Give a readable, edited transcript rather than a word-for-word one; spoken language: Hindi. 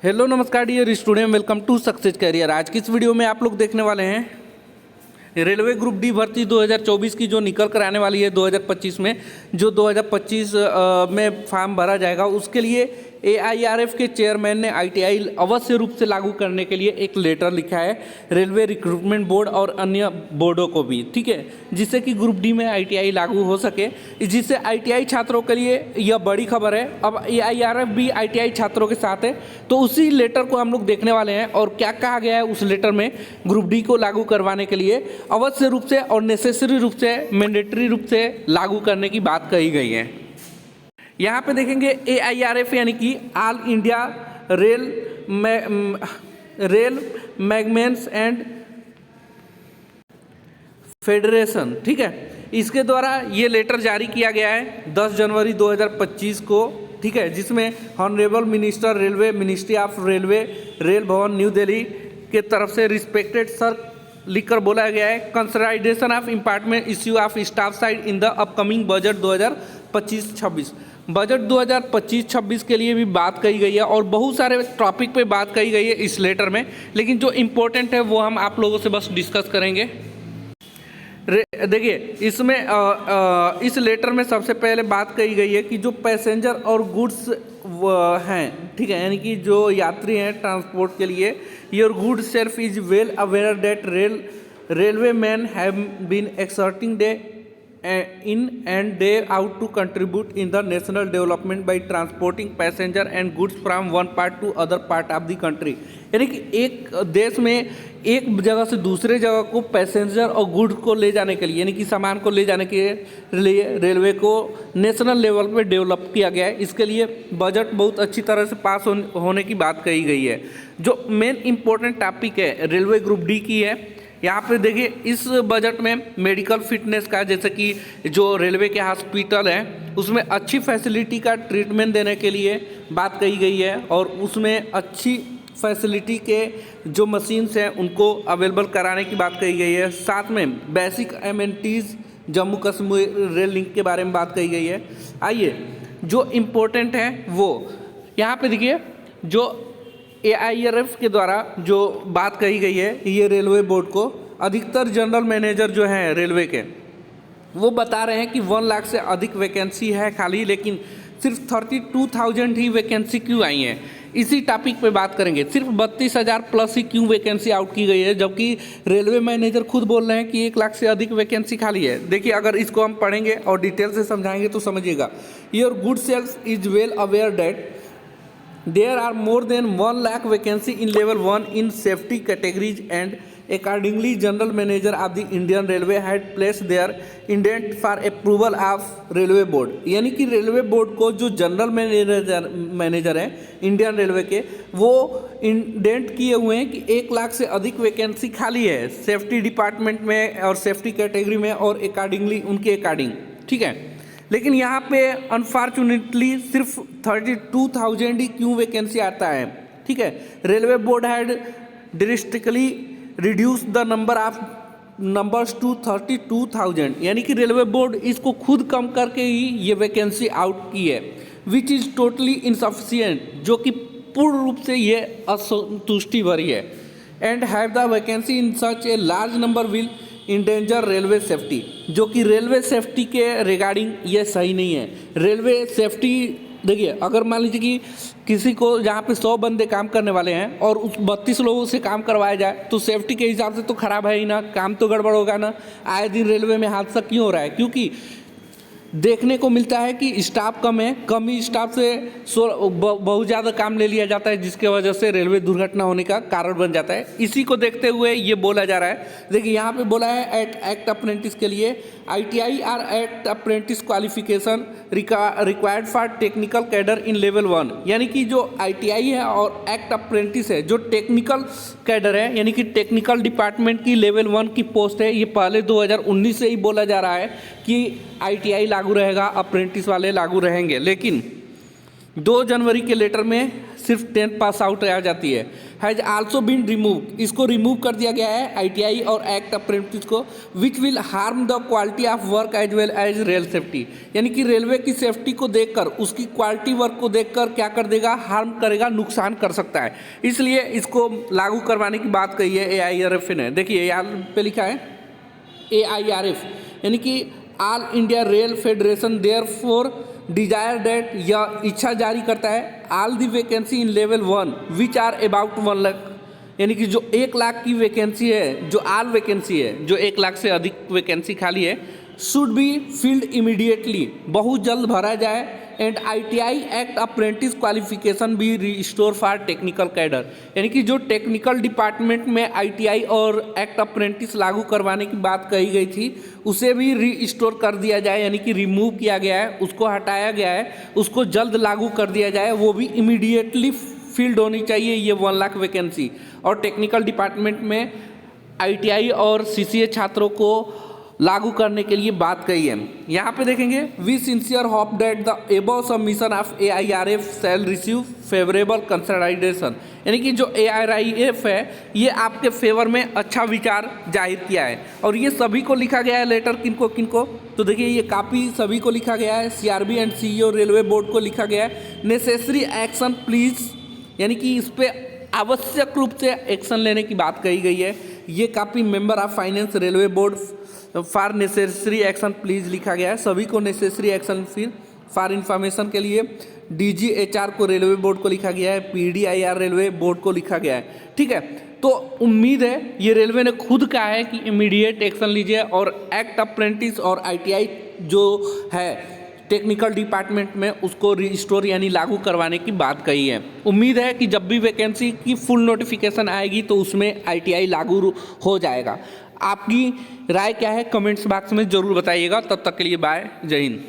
हेलो नमस्कार dear student, welcome to success career. आज की इस वीडियो में आप लोग देखने वाले हैं रेलवे ग्रुप डी भर्ती 2024 की जो निकल कर आने वाली है 2025 में, जो 2025 में फॉर्म भरा जाएगा। उसके लिए AIRF के चेयरमैन ने ITI अवश्य रूप से लागू करने के लिए एक लेटर लिखा है रेलवे रिक्रूटमेंट बोर्ड और अन्य बोर्डों को भी, ठीक है, जिससे कि ग्रुप डी में ITI लागू हो सके। जिससे ITI छात्रों के लिए यह बड़ी खबर है। अब AIRF भी ITI छात्रों के साथ है, तो उसी लेटर को हम लोग देखने वाले हैं और क्या कहा गया है उस लेटर में ग्रुप डी को लागू करवाने के लिए अवश्य रूप से और नेसेसरी रूप से, मैंडेटरी रूप से लागू करने की बात कही गई है। यहाँ पे देखेंगे AIRF यानी कि all India rail managements and federation, ठीक है, इसके द्वारा ये लेटर जारी किया गया है 10 जनवरी 2025 को, ठीक है, जिसमें honourable minister railway, ministry of railway, rail Bhavan new Delhi के तरफ से रिस्पेक्टेड सर लिखकर बोला गया है consideration of important issue of staff side in the upcoming budget 2025-26। Budget 2025-26 के लिए भी बात कही गई है और बहुत सारे टॉपिक पे बात कही गई है इस लेटर में, लेकिन जो इम्पोर्टेंट है वो हम आप लोगों से बस डिस्कस करेंगे। देखिए, इसमें इस लेटर में सबसे पहले बात कही गई है कि जो पैसेंजर और गुड्स हैं, ठीक है, यानी कि जो यात्री हैं ट्रांसपोर्ट के लिए, your good self is well aware that railway men have been exerting day in and day out to contribute in the national development by transporting passenger and goods from one part to other part of the country। यानी कि एक देश में एक जगह से दूसरे जगह को पैसेंजर और गुड्स को ले जाने के लिए, यानी कि सामान को ले जाने के लिए रेलवे को नेशनल लेवल पे डेवलप किया गया है। इसके लिए बजट बहुत अच्छी तरह से पास होने की बात कही गई है। जो मेन इम्पोर्टेंट टॉपिक है रेलवे ग्रुप डी की है, यहाँ पे देखिए इस बजट में मेडिकल फिटनेस का, जैसे कि जो रेलवे के हॉस्पिटल हैं उसमें अच्छी फैसिलिटी का ट्रीटमेंट देने के लिए बात कही गई है और उसमें अच्छी फैसिलिटी के जो मशीन्स हैं उनको अवेलेबल कराने की बात कही गई है। साथ में basic amenities Jammu Kashmir rail link के बारे में बात कही गई है। आइए, जो इम्पोर्टेंट है वो यहाँ पे देखिए, जो AIRF के द्वारा जो बात कही गई है, ये रेलवे बोर्ड को अधिकतर जनरल मैनेजर जो हैं रेलवे के, वो बता रहे हैं कि 1 लाख से अधिक वैकेंसी है खाली, लेकिन सिर्फ 32,000 ही वैकेंसी क्यों आई हैं, इसी टॉपिक पे बात करेंगे। सिर्फ 32,000 प्लस ही क्यों वैकेंसी आउट की गई है, जबकि रेलवे मैनेजर खुद बोल रहे हैं कि 1 लाख से अधिक वैकेंसी खाली है। देखिए, अगर इसको हम पढ़ेंगे और डिटेल से समझाएंगे तो समझिएगा। Your good self is well aware that there are more than 1 lakh vacancy in level 1 in safety categories and accordingly general manager of the Indian Railway had placed their indent for approval of railway board। यानी कि रेलवे बोर्ड को जो जनरल मैनेजर हैं इंडियन रेलवे के, वो इंडेंट किए हुए हैं कि 1 लाख से अधिक वैकेंसी खाली है सेफ्टी डिपार्टमेंट में और सेफ्टी कैटेगरी में और अकॉर्डिंगली उनके अकॉर्डिंग, ठीक है। लेकिन यहाँ पे अनफॉर्चुनेटली सिर्फ 32,000 ही क्यों वैकेंसी आता है, ठीक है। Railway board had drastically reduce the numbers to 32,000, यानी कि रेलवे बोर्ड इसको खुद कम करके ही ये वैकेंसी आउट की है, विच इज़ टोटली इनसफिशिएंट, जो कि पूर्ण रूप से ये असंतुष्टि भरी है। And have the vacancy in such a large number will endanger railway safety, जो कि रेलवे सेफ्टी के रिगार्डिंग ये सही नहीं है। रेलवे सेफ्टी देखिए, अगर मान लीजिए कि किसी को जहाँ पे 100 बंदे काम करने वाले हैं और उस 32 लोगों से काम करवाया जाए तो सेफ्टी के हिसाब से तो खराब है ही ना, काम तो गड़बड़ होगा ना। आए दिन रेलवे में हादसा क्यों हो रहा है? क्योंकि देखने को मिलता है कि स्टाफ कम है, कम ही स्टाफ से बहुत ज़्यादा काम ले लिया जाता है, जिसके वजह से रेलवे दुर्घटना होने का कारण बन जाता है। इसी को देखते हुए ये बोला जा रहा है। देखिए, यहाँ पे बोला है एक्ट अप्रेंटिस के लिए ITI और act apprentice qualification required for technical cadre in level 1, यानी कि जो ITI है और एक्ट अप्रेंटिस है जो टेक्निकल कैडर है, यानी कि टेक्निकल डिपार्टमेंट की लेवल 1 की पोस्ट है। ये पहले 2019 से ही बोला जा रहा है कि ITI लागू रहेगा, अप्रेंटिस वाले लागू रहेंगे, लेकिन 2 जनवरी के लेटर में सिर्फ 10 पास आउट आ जाती है। हैज़ आल्सो बीन रिमूव, इसको रिमूव कर दिया गया है आईटीआई और एक्ट अप्रेंटिस को, which will harm the quality of work as well as rail safety. यानी कि रेलवे की सेफ्टी को देखकर, उसकी क्वालिटी वर्क को देखकर क्या कर देगा, हार्म करेगा, नुकसान कर सकता है। इसलिए इसको लागू करवाने की बात कही है AIRF ने। देखिए यहाँ पे लिखा है AIRF यानी कि all India rail federation therefore desire that, यह इच्छा जारी करता है all the vacancy in level 1 which are about 1 lakh, यानी कि जो 1 लाख की वैकेंसी है, जो ऑल वैकेंसी है, जो 1 लाख से अधिक वैकेंसी खाली है, शुड बी फिल्ड इमीडिएटली, बहुत जल्द भरा जाए। And ITI act apprentice qualification be restore for technical cadre, यानी कि जो टेक्निकल डिपार्टमेंट में ITI और एक्ट अप्रेंटिस लागू करवाने की बात कही गई थी, उसे भी रिस्टोर कर दिया जाए, यानी कि रिमूव किया गया है, उसको हटाया गया है, उसको जल्द लागू कर दिया जाए, वो भी इमीडिएटली फील्ड होनी चाहिए ये 1 लाख वैकेंसी। और टेक्निकल डिपार्टमेंट में ITI और CCA छात्रों को लागू करने के लिए बात कही है। यहाँ पे देखेंगे we sincere hope that the above submission of AIRF shall receive favourable consideration, यानी कि जो AIRF है ये आपके फेवर में अच्छा विचार जाहिर किया है। और ये सभी को लिखा गया है लेटर, किनको किनको, तो देखिए ये काफ़ी सभी को लिखा गया है, CRB and CEO railway board को लिखा गया है। नेसेसरी एक्शन प्लीज़, यानी कि इस पर आवश्यक रूप से एक्शन लेने की बात कही गई है। ये काफ़ी member of finance railway board for necessary action please लिखा गया है, सभी को नेसेसरी एक्शन फिर फॉर इन्फॉर्मेशन के लिए DGHR को रेलवे बोर्ड को लिखा गया है, PDIR रेलवे बोर्ड को लिखा गया है। ठीक है, तो उम्मीद है ये रेलवे ने खुद कहा है कि इमीडिएट एक्शन लीजिए और एक्ट अप्रेंटिस और ITI जो है टेक्निकल डिपार्टमेंट में उसको रिस्टोर यानी लागू करवाने की बात कही है। उम्मीद है कि जब भी वैकेंसी की फुल नोटिफिकेशन आएगी तो उसमें ITI लागू हो जाएगा। आपकी राय क्या है कमेंट्स बॉक्स में ज़रूर बताइएगा। तब तक के लिए बाय, जय हिंद।